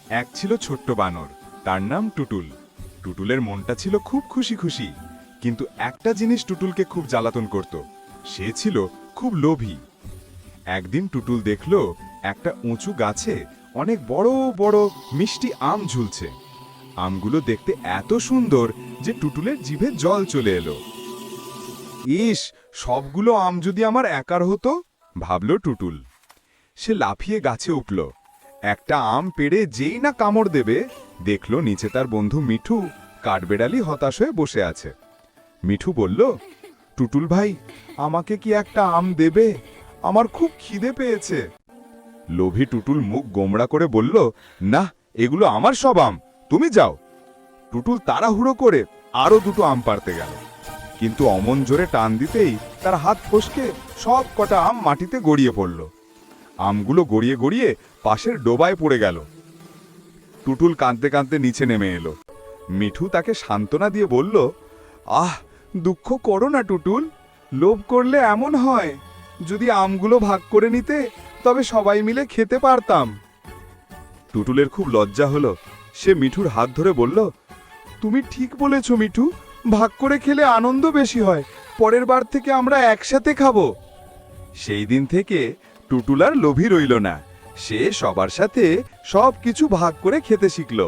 এক ছিল ছোট্ট বানর, তার নাম টুটুল। টুটুলের মনটা ছিল খুব খুশি খুশি, কিন্তু একটা জিনিস টুটুলকে খুব জ্বালাতন করত। সে ছিল খুব লোভী। একদিন টুটুল দেখল একটা উঁচু গাছে অনেক বড় বড় মিষ্টি আম ঝুলছে। আমগুলো দেখতে এত সুন্দর যে টুটুলের জিভে জল চলে এলো। ইস, সবগুলো আম যদি আমার একার হতো, ভাবল টুটুল। সে লাফিয়ে গাছে উঠল। একটা আম পেড়ে যেই না কামড় দেবে, দেখল নিচে তার বন্ধু মিঠু কাঠবেড়ালি হতাশ হয়ে বসে আছে। মিঠু বলল, টুটুল ভাই, আমাকে কি একটা আম দেবে? আমার খুব খিদে পেয়েছে। লোভী টুটুল মুখ গোমড়া করে বলল, না, এগুলো আমার সব আম, তুমি যাও। টুটুল তাড়াহুড়ো করে আরো দুটো আম পাড়তে গেল, কিন্তু অমন জোরে টান দিতেই তার হাত ফসকে সব কটা আম মাটিতে গড়িয়ে পড়ল। আমগুলো গড়িয়ে গড়িয়ে পাশের ডোবায় পড়ে গেল। টুটুল কাঁদতে কাঁদতে নিচে নেমে এলো। মিঠু তাকে সান্ত্বনা দিয়ে বলল, আহ, দুঃখ করো না টুটুল, লোভ করলে এমন হয়। যদি আমগুলো ভাগ করে নিতে, তবে সবাই মিলে খেতে পারতাম। টুটুলের খুব লজ্জা হলো। সে মিঠুর হাত ধরে বলল, তুমি ঠিক বলেছ মিঠু, ভাগ করে খেলে আনন্দ বেশি হয়। পরের বার থেকে আমরা একসাথে খাবো। সেই দিন থেকে টুটুল আর লোভী রইল না। সে সবার সাথে সবকিছু ভাগ করে খেতে শিখল।